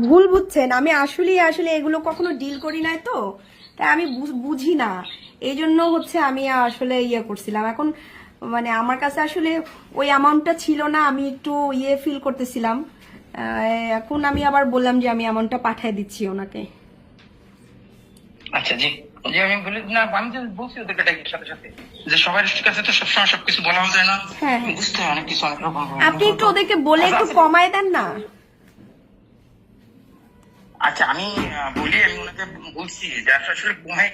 ভুল বুঝছেন, আমি আসলে আসলে এগুলো কখনো ডিল করি নাই তো, তাই আমি বুঝি না। এই জন্য হচ্ছে আমি আসলে ইয়ে করছিলাম। এখন মানে আমার কাছে আসলে ওই অ্যামাউন্টটা ছিল না, আমি একটু ইয়ে ফিল করতেছিলাম। এখন আমি আবার বললাম যে আমি অ্যামাউন্টটা পাঠিয়ে দিচ্ছি ওনাকে। আচ্ছা জি জি, আমি বলি না, আমি তো বলছি ওদেরকে ডাকি সাথে সাথে যে সবার কাছে তো সবসময় সবকিছু বলা যায় না। হ্যাঁ, বুঝতে হয় অনেক কিছু, অনেক রকম। আপনি একটু ওদেরকে বলে একটু কমায় দেন না। আচ্ছা আমি বলি, আমি ওনাকে বলছি যে আসলে ঘুমাই,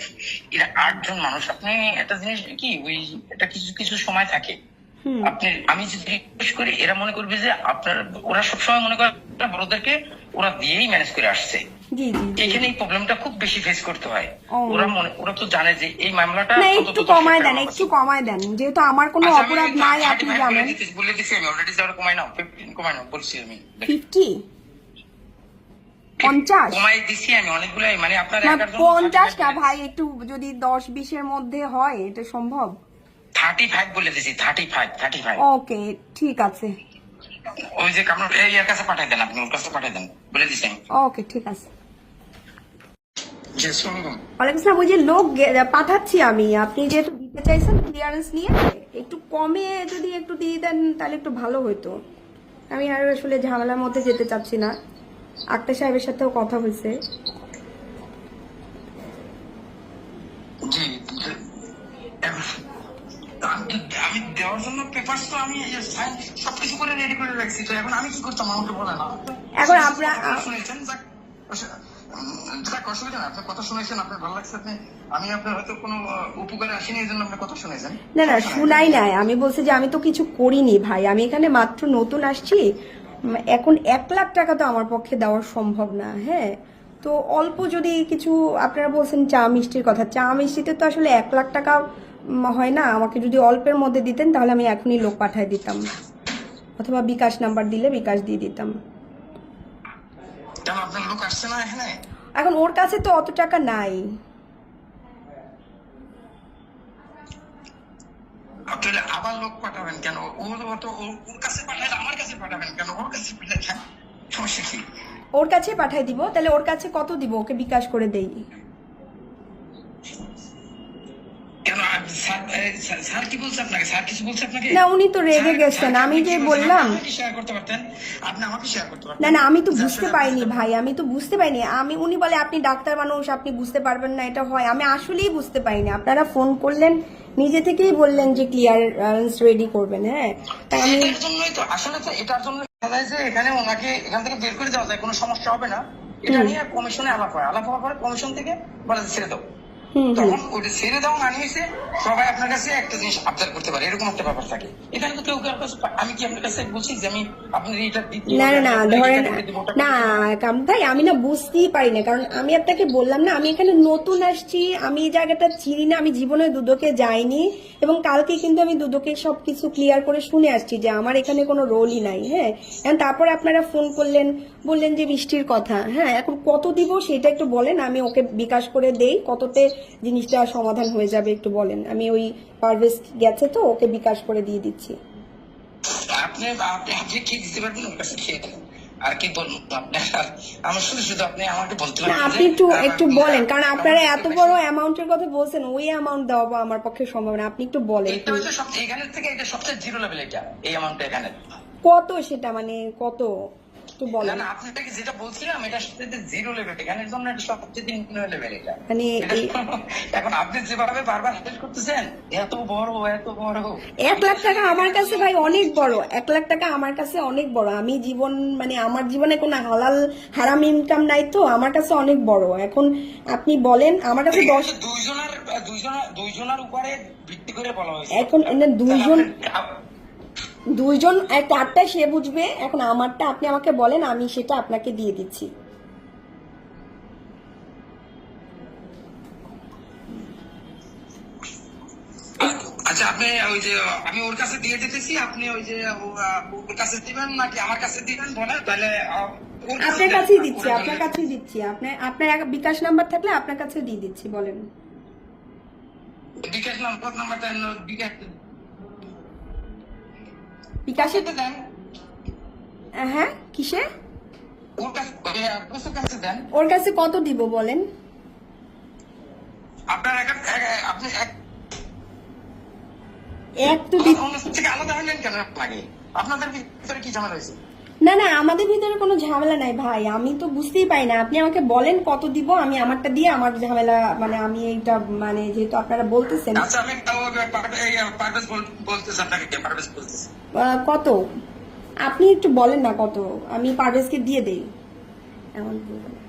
এরা 8 জন মানুষ। আপনি একটা জিনিস কি, ওই এটা কিছু কিছু সময় থাকে, আপনি আমি যদি রিকোয়েস্ট করি এরা মনে করবে যে আপনার, ওরা সবসময় মনে করে বড়দেরকে ওরা দিয়েই ম্যানেজ করে আসছে। জি জি, এখানে এই প্রবলেমটা খুব বেশি ফেস করতে হয়। ওরা তো জানে যে এই মামলাটা না একটু কমায় দেন, একটু কমায় দেন, যেহেতু আমার কোনো অপরাধ নাই আপনি জানেন। বলে দিচ্ছি আমি অলরেডি, যারা কমাই নাও 15 কমাই নাও বলছি আমি। 50 50 কমাই দিছি আমি অনেকগুলো, মানে আপনার না 50 না ভাই, একটু যদি 10-20-এর মধ্যে হয় এটা সম্ভব। 35 বলে দিছি, 35। ওকে ঠিক আছে, ওই যে কামরুল এর কাছে পাঠিয়ে দেন, আপনি ওর কাছে পাঠিয়ে দেন, বলে দিছি আমি। ওকে ঠিক আছে। জি আসসালামু আলাইকুম। ওয়ালাইকুম আসসালাম। ওই যে লোক পাঠাচ্ছি আমি, আপনি যেহেতু দিতে চাইছেন ক্লিয়ারেন্স নিয়ে, একটু কমে যদি একটু দিয়ে দেন তাহলে একটু ভালো হতো। আমি আর আসলে ঝামেলার মধ্যে যেতে চাচ্ছি না। আক্তার সাহেবের সাথেও কথা হয়েছে। জি আমি দেওয়ার জন্য পেপারস তো আমি সবকিছু করে রেডি করে রাখছি, তো এখন আমি কি করতাম আমাকে বলে না। এখন আপনার শুনেছেন যাক অসুবিধা না, আপনার কথা শুনেছেন, আপনার ভালো লাগছে। আমি আপনার হয়তো কোনো উপকারে আসিনি, এই জন্য আপনার কথা শুনেছেন। না না শুনাই নাই, আমি বলছি যে আমি তো কিছু করিনি ভাই, আমি এখানে মাত্র নতুন আসছি। এখন 1 লাখ টাকা তো আমার পক্ষে দেওয়া সম্ভব না। হ্যাঁ, তো অল্প যদি কিছু, আপনারা বলছেন চা মিষ্টির কথা, চা মিষ্টিতে তো আসলে 1 লাখ টাকা হয় না। আমাকে যদি অল্পের মধ্যে দিতেন তাহলে আমি এখনই লোক পাঠিয়ে দিতাম, অথবা বিকাশ নাম্বার দিলে বিকাশ দিয়ে দিতাম। কেন আপনার লোক আসছে না এখানে? এখন ওর কাছে তো অত টাকা নাই। আপনারা আবার লোক পাঠাবেন কেন? ওর কাছে পাঠালে আমার কাছে পাঠাবেন কেন? ওর কাছে পাঠান, সমস্যা কি? ওর কাছে পাঠিয়ে দিব, তাহলে ওর কাছে কত দিব, ওকে বিকাশ করে দেই। কেন স্যার কি বলছে আপনাকে? স্যার কিছু বলছে আপনাকে? না উনি তো রেগে গেছেন, আমি যে বললাম। শেয়ার করতে পারতেন, আপনি আমাকে শেয়ার করতে পারতেন। না না আমি তো বুঝতে পারিনি ভাই, আমি তো বুঝতে পারিনি। উনি বলে আপনি ডাক্তার মানুষ, আপনি বুঝতে পারবেন না, এটা হয়। আমি আসলেই বুঝতে পারিনি। আপনারা ফোন করলেন, নিজে থেকেই বললেন যে ক্লিয়ারেন্স রেডি করবেন। হ্যাঁ, তাই আমি এটার জন্যই তো আসলে তো এটার জন্য যে এখানে ওনাকে এখান থেকে বের করে দেওয়া যায়, কোনো সমস্যা হবে না। এটা নিয়ে কমিশনে আলাপ হয়, আলাপ হওয়ার পরে কমিশন থেকে বলে ছেড়ে দাও। তখন ওটা ছেড়ে দাও মানে হয়েছে সবাই আপনার কাছে একটা জিনিস আবদার করতে পারে, এরকম একটা ব্যাপার থাকে। এখানে তো কেউ কারোর কাছে, আমি কি আপনার কাছে বলছি যে আমি আপনার এটা না না না ধরেন না কাম ভাই, আমি না বুঝতেই পারি না, কারণ আমি আপনাকে বললাম না আমি এখানে নতুন আসছি, আমি এই জায়গাটা চিনি না, আমি জীবনে দুদকে যাইনি, এবং কালকে কিন্তু আমি দুদকে সবকিছু ক্লিয়ার করে শুনে আসছি যে আমার এখানে কোনো রোলই নাই। হ্যাঁ, এখন তারপরে আপনারা ফোন করলেন, বললেন যে মিষ্টির কথা। হ্যাঁ, এখন কত দিব সেটা একটু বলেন, আমি ওকে বিকাশ করে দেই, কততে জিনিসটা সমাধান হয়ে যাবে একটু বলেন। আমি ওই পারভেজ গেছে তো, ওকে বিকাশ করে দিয়ে দিচ্ছি। আপনি আপনি কি দিতে পারবেন ওর কাছে, খেয়ে দেবেন। আর কি বলবো আপনার, আমার শুধু শুধু আপনি আমাকে বলতে না পারেন আপনি একটু বলেন, কারণ আপনারা এত বড় অ্যামাউন্টের কথা বলছেন, ওই অ্যামাউন্ট দেওয়া আমার পক্ষে সম্ভব না। আপনি একটু বলেন এটা হচ্ছে সবচেয়ে, এখানের থেকে এটা সবচেয়ে জিরো লেভেল, এটা এই অ্যামাউন্টটা এখানে। কত, সেটা মানে কত একটু না বলেন। না আপনাকে যেটা বলছিলাম এটা সবচেয়ে জিরো লেভেল, এখানের জন্য এটা সবচেয়ে নিম্ন লেভেল এটা। মানে এখন আপনি যেভাবে বারবার হেল্প করতেছেন, এত বড় এত বড়। 1 লাখ টাকা আমার কাছে ভাই অনেক বড়। 1 লাখ টাকা আমার কাছে অনেক বড়। আমি জীবন মানে আমার জীবনে কোনো হালাল হারাম ইনকাম নাই তো, আমার কাছে অনেক বড়। এখন আপনি বলেন, আমার কাছে 10 দুইজনের উপরে ভিত্তি করে বলা হয়েছে। এখন দুইজন তারটা সে বুঝবে, এখন আমারটা আপনি আমাকে বলেন, আমি সেটা আপনাকে দিয়ে দিচ্ছি। আচ্ছা আপনি ওই যে আমি ওর কাছে দিয়ে দিতেছি, আপনি ওই যে ওর কাছে দিবেন নাকি আমার কাছে দিবেন বলে, তাহলে আপনার কাছেই দিচ্ছি, আপনার কাছেই দিচ্ছি। আপনার বিকাশ নাম্বার থাকলে আপনার কাছে দিয়ে দিচ্ছি, বলেন। বিকাশ নাম্বারটা বিকাশে দেন। হ্যাঁ কিসে? ওর কাছে আব্বাসের কাছে দেন। ওর কাছে কত দিব বলেন? আপনার আপনি এক তো দি- অন্য থেকে আলাদা হলেন কেন লাগে? আপনাদের ভিতরে কি ঝামেলা হয়েছে? না না, আমাদের ভিতরে কোনো ঝামেলা নাই ভাই, আমি তো বুঝতেই পাই না। আপনি আমাকে বলেন কত দিব, আমি আমারটা দিয়ে আমার ঝামেলা, মানে আমি এইটা, মানে যেহেতু আপনারা বলতেছেন আচ্ছা আমি পারভেজ বলতেছি, আপনাকে কে পারভেজ বলতেছি? কত, আপনি একটু বলেন না কত, আমি পারভেজকে দিয়ে দেই। এমন বলবেন।